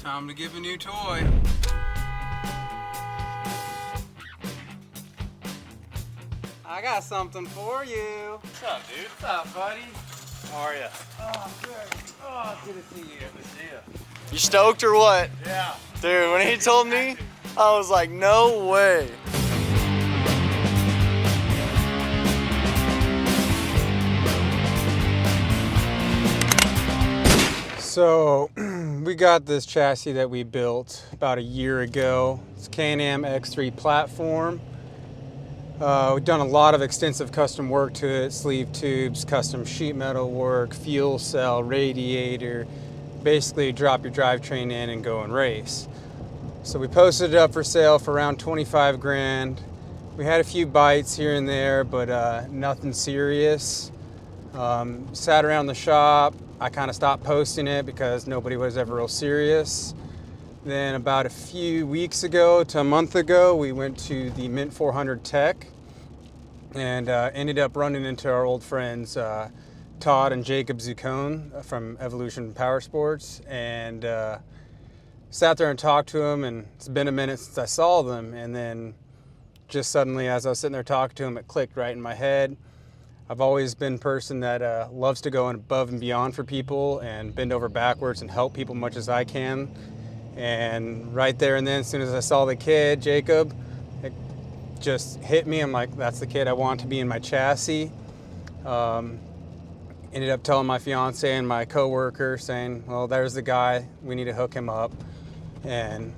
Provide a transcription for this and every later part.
Time to give a new toy. I got something for you. What's up, dude? What's up, buddy? How are you? Oh, good. Oh, good to see you. Good to see you. You stoked or what? Yeah. Dude, when he told me, I was like, no way. So we got this chassis that we built about a year ago. It's Can-Am X3 platform. We've done a lot of extensive custom work to it, sleeve tubes, custom sheet metal work, fuel cell, radiator, basically drop your drivetrain in and go and race. So we posted it up for sale for around 25 grand. We had a few bites here and there, but nothing serious. Sat around the shop. I kind of stopped posting it because nobody was ever real serious. Then about a few weeks ago to a month ago, we went to the Mint 400 Tech and ended up running into our old friends Todd and Jacob Zuccone from Evolution Power Sports, and sat there and talked to them, and it's been a minute since I saw them, and then just suddenly as I was sitting there talking to them, it clicked right in my head. I've always been a person that loves to go above and beyond for people and bend over backwards and help people much as I can. And right there and then, as soon as I saw the kid, Jacob, it just hit me. I'm like, that's the kid I want to be in my chassis. Ended up telling my fiance and my coworker, saying, well, there's the guy. We need to hook him up and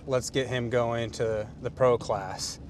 let's get him going to the pro class.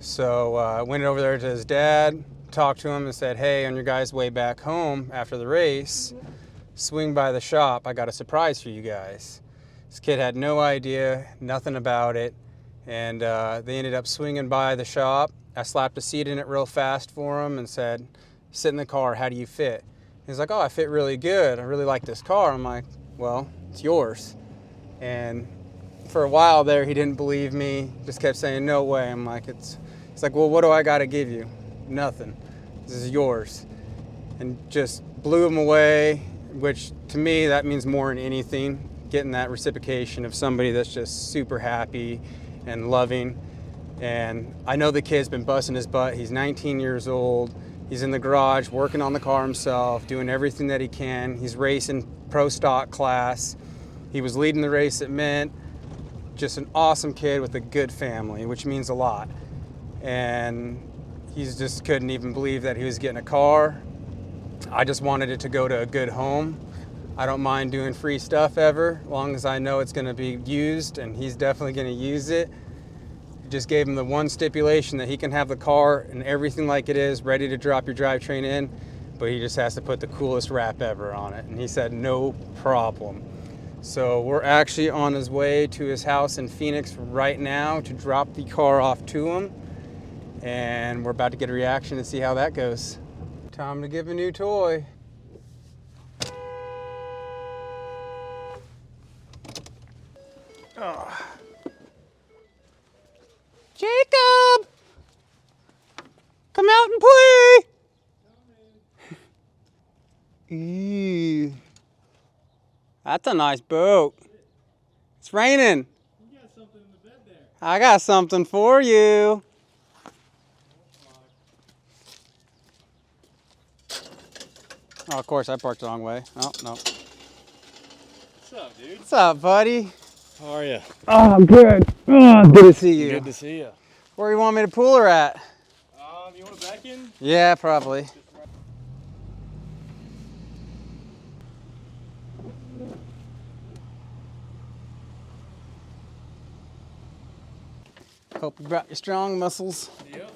So I went over there to his dad, talked to him and said, hey, on your guys' way back home after the race, swing by the shop. I got a surprise for you guys. This kid had no idea, nothing about it, and they ended up swinging by the shop. I slapped a seat in it real fast for him and said, sit in the car, how do you fit? He's like, oh, I fit really good. I really like this car. I'm like, well, it's yours. And for a while there, he didn't believe me, just kept saying, no way. I'm like, it's like, well, what do I got to give you? Nothing. This is yours. And just blew him away, which to me, that means more than anything, getting that reciprocation of somebody that's just super happy and loving. And I know the kid's been busting his butt. He's 19 years old. He's in the garage working on the car himself, doing everything that he can. He's racing pro stock class. He was leading the race at Mint. Just an awesome kid with a good family, which means a lot. And he just couldn't even believe that he was getting a car. I just wanted it to go to a good home. I don't mind doing free stuff ever, as long as I know it's gonna be used, and he's definitely gonna use it. Just gave him the one stipulation that he can have the car and everything like it is, ready to drop your drivetrain in, but he just has to put the coolest wrap ever on it. And he said, no problem. So we're actually on his way to his house in Phoenix right now to drop the car off to him. And we're about to get a reaction and see how that goes. Time to give a new toy. Oh. Jacob! Come out and play! Ew. That's a nice boat. It's raining. You got something in the bed there. I got something for you. Oh, of course, I parked the wrong way. Oh, no. What's up, dude? What's up, buddy? How are you? Oh, I'm good. Oh, good to see you. Good to see you. Where do you want me to pull her at? You want to back in? Yeah, probably. Hope you brought your strong muscles. Yep.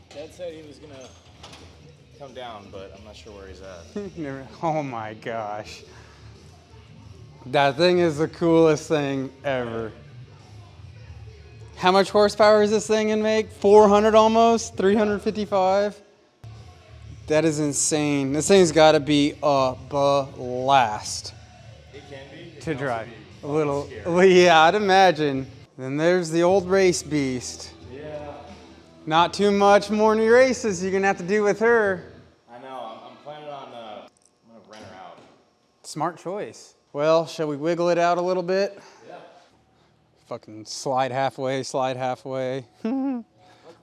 Dad said he was gonna come down, but I'm not sure where he's at. Oh my gosh. That thing is the coolest thing ever. How much horsepower is this thing in make? 400 almost? 355? That is insane. This thing's got to be a blast. It can be. To drive. A little, yeah, I'd imagine. Then there's the old race beast. Yeah. Not too much more new races you're gonna have to do with her. I know. I'm planning on I'm gonna rent her out. Smart choice. Well, shall we wiggle it out a little bit? Yeah. Fucking slide halfway, slide halfway. Luckily,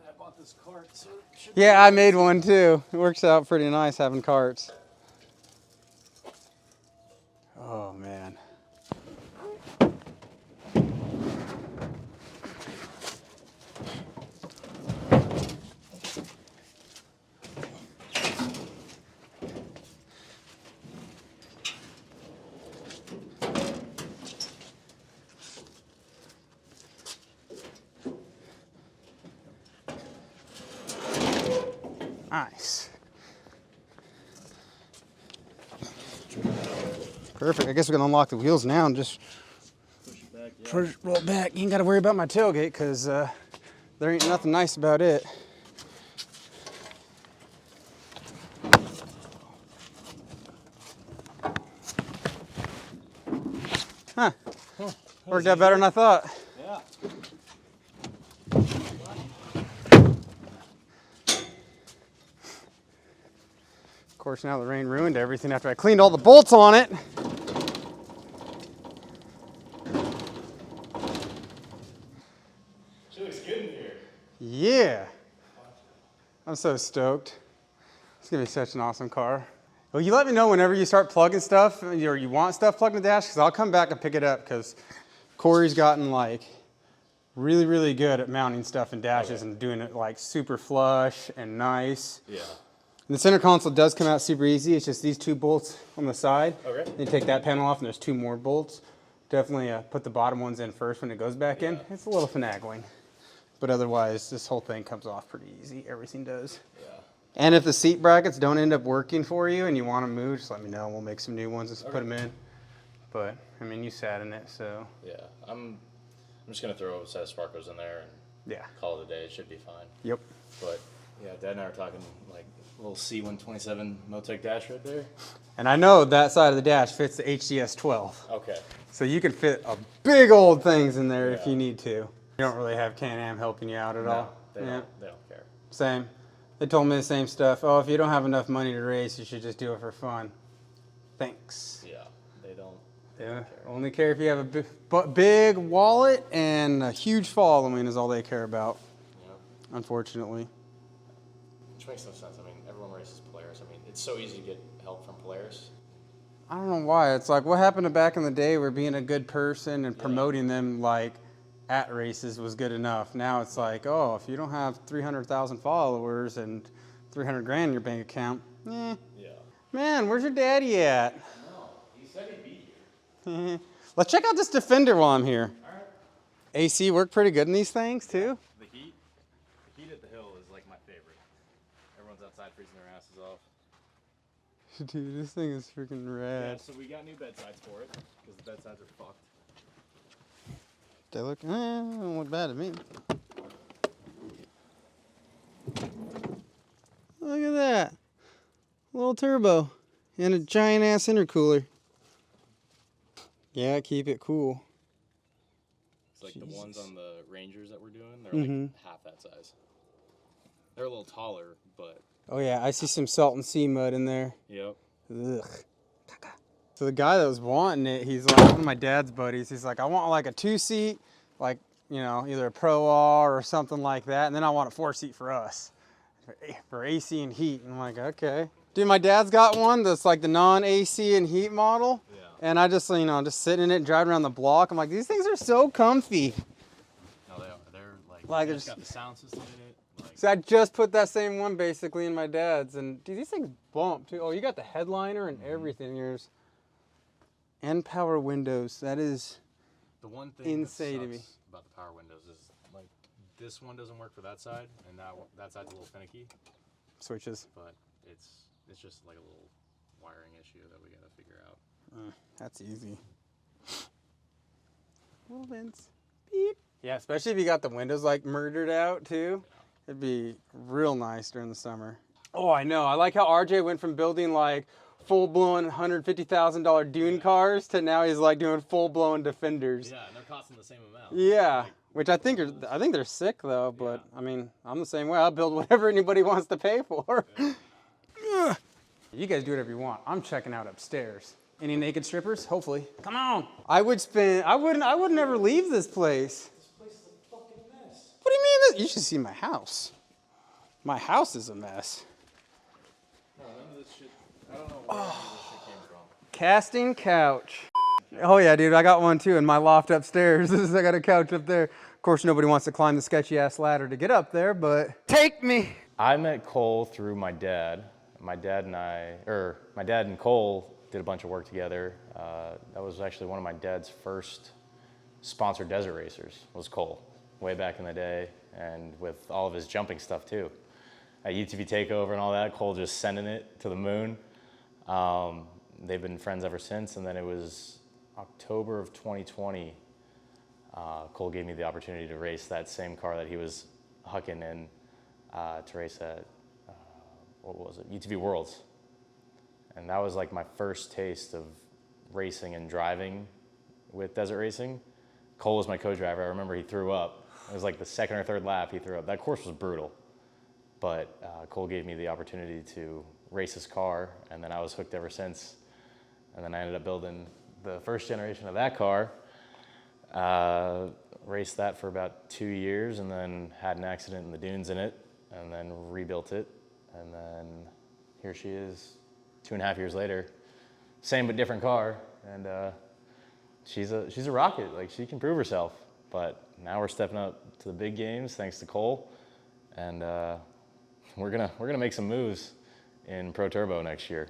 I bought this cart, so it should Yeah, I made one too. It works out pretty nice having carts. Oh, man. Nice. Perfect. I guess we're gonna unlock the wheels now and just push it back. Yeah. push, roll it back. You ain't gotta worry about my tailgate because there ain't nothing nice about it. Huh. Worked out better than I thought. Yeah. Of course, now the rain ruined everything after I cleaned all the bolts on it. She looks good in here. Yeah. I'm so stoked. It's gonna be such an awesome car. Well, you let me know whenever you start plugging stuff or you want stuff plugged in the dash because I'll come back and pick it up because Corey's gotten like really, really good at mounting stuff in dashes and doing it like super flush and nice. Yeah. And the center console does come out super easy. It's just these two bolts on the side. Okay. You take that panel off and there's two more bolts. Definitely put the bottom ones in first when it goes back in. It's a little finagling. But otherwise, this whole thing comes off pretty easy. Everything does. Yeah. And if the seat brackets don't end up working for you and you want to move, just let me know. We'll make some new ones and put them in. But, I mean, you sat in it, so. Yeah. I'm just going to throw a set of sparklers in there and Yeah. call it a day. It should be fine. Yep. But, yeah, Dad and I were talking like a little C127 Motec dash right there. And I know that side of the dash fits the HDS 12. Okay. So you can fit a big old things in there if Yeah. you need to. You don't really have Can-Am helping you out at all. They don't care. Same. They told me the same stuff. Oh, if you don't have enough money to race, you should just do it for fun. Thanks. Yeah. They don't. Yeah. Only care if you have a big wallet and a huge following is all they care about. Yeah. Unfortunately. Which makes no sense. I mean, everyone races Polaris. I mean, it's so easy to get help from Polaris. I don't know why. It's like what happened to back in the day where being a good person and promoting them like at races was good enough. Now it's like, oh, if you don't have 300,000 followers and 300 grand in your bank account, Yeah. man, where's your daddy at? No, he said he'd be here. Let's check out this Defender while I'm here. All right. AC work pretty good in these things too. The heat at the hill is like my favorite. Everyone's outside freezing their asses off. Dude, this thing is freaking Yeah, rad. so we got new bedsides for it because the bedsides are fucked. They look, they don't look bad to me. Look at that. Little turbo and a giant ass intercooler. Yeah, keep it cool. It's like Jesus. the ones on the Rangers that we're doing, they're like half that size. They're a little taller, but Oh yeah, I see some salt and sea mud in there. yep. Ugh. So the guy that was wanting it, he's like one of my dad's buddies. He's like, I want like a 2-seat, like, you know, either a Pro R or something like that, and then I want a 4-seat for us, for AC and heat. And I'm like, okay. Dude, my dad's got one that's like the non-AC and heat model, and I just, you know, just sitting in it and driving around the block. I'm like, these things are so comfy. No, they are. They're Like it's there's- got the sound system in it. Like, So I just put that same one basically in my dad's, and dude, these things bump too. Oh, you got the headliner and everything in yours. And power windows. That is the one thing insane to that me. sucks about the power windows is like this one doesn't work for that side, and that side's a little finicky. switches. But it's just like a little wiring issue that we gotta figure out. That's easy. Little vents. Beep. Yeah, especially if you got the windows like murdered out too. It'd be real nice during the summer. Oh, I know. I like how RJ went from building like full-blown $150,000 dune cars to now he's like doing full-blown Defenders. Yeah, and they're costing the same amount. Yeah, Like, which I think they're sick though. But I mean, I'm the same way. I'll build whatever anybody wants to pay for. You guys do whatever you want. I'm checking out upstairs. Any naked strippers? Hopefully. Come on. I would never leave this place. This place is a fucking mess. What do you mean? You should see my house. My house is a mess. No, none of this shit. I don't know where any of this shit came from. Casting couch. Oh yeah, dude, I got one too in my loft upstairs. I got a couch up there. Of course, nobody wants to climb the sketchy ass ladder to get up there, but take me. I met Cole through my dad. My dad and Cole did a bunch of work together. That was actually one of my dad's first sponsored desert racers, was Cole, way back in the day, and with all of his jumping stuff too. At UTV Takeover and all that, Cole just sending it to the moon. They've been friends ever since, and then it was October of 2020, Cole gave me the opportunity to race that same car that he was hucking in to race at, what was it, UTV Worlds. And that was like my first taste of racing and driving with desert racing. Cole was my co-driver. I remember he threw up. It was like the second or third lap he threw up. That course was brutal. But Cole gave me the opportunity to race his car, and then I was hooked ever since. And then I ended up building the first generation of that car, raced that for about 2 years, and then had an accident in the dunes in it, and then rebuilt it. And then here she is 2.5 years later, same but different car, and she's a rocket. Like, she can prove herself. But now we're stepping up to the big games thanks to Cole, and we're gonna make some moves in Pro Turbo next year.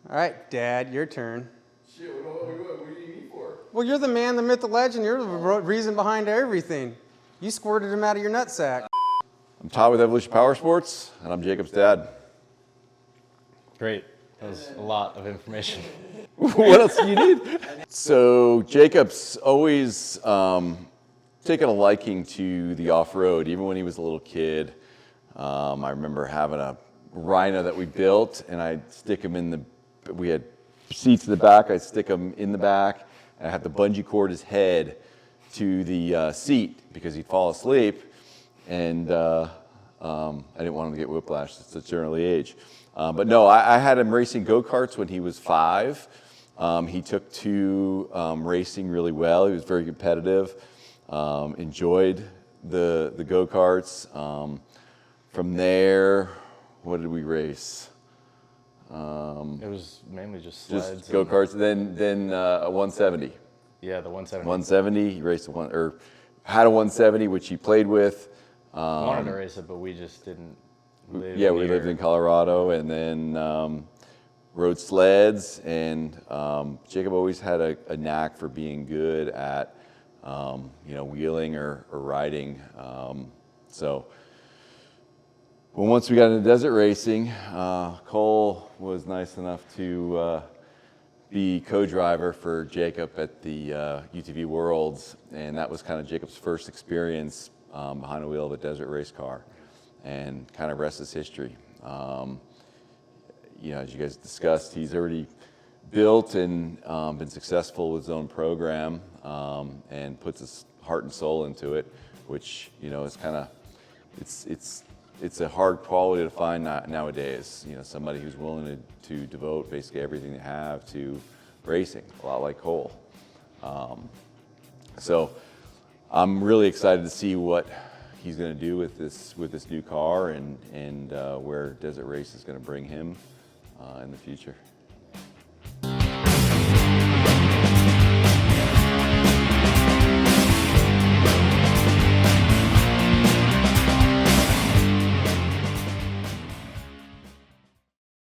All right, Dad, your turn. Shit, what do you need me for? Well, you're the man, the myth, the legend. You're the reason behind everything. You squirted him out of your nutsack. I'm Todd with Evolution Power Sports, and I'm Jacob's dad. Great. That was a lot of information. What else do you need? So Jacob's always taken a liking to the off-road, even when he was a little kid. I remember having a Rhino that we built, and I'd stick him we had seats in the back, I'd stick him in the back, and I had to bungee cord his head to the seat because he'd fall asleep, and I didn't want him to get whiplash at such an early age. But no, I had him racing go-karts when he was 5. He took to racing really well. He was very competitive, enjoyed the go-karts. From there, what did we race? It was mainly just sleds. Just go-karts, then a 170. Yeah, the 170. 170, he raced had a 170, which he played with. Wanted to race it, but we just didn't live Yeah, we lived in Colorado, and then rode sleds, and Jacob always had a knack for being good at, wheeling or riding. So once we got into desert racing, Cole was nice enough to be co-driver for Jacob at the UTV Worlds, and that was kind of Jacob's first experience behind the wheel of a desert race car, and kind of rest is history. As you guys discussed, he's already built and been successful with his own program, and puts his heart and soul into it, which is kind of it's a hard quality to find nowadays. Somebody who's willing to devote basically everything they have to racing, a lot like Cole. So I'm really excited to see what he's going to do with this new car, and where desert race is going to bring him in the future.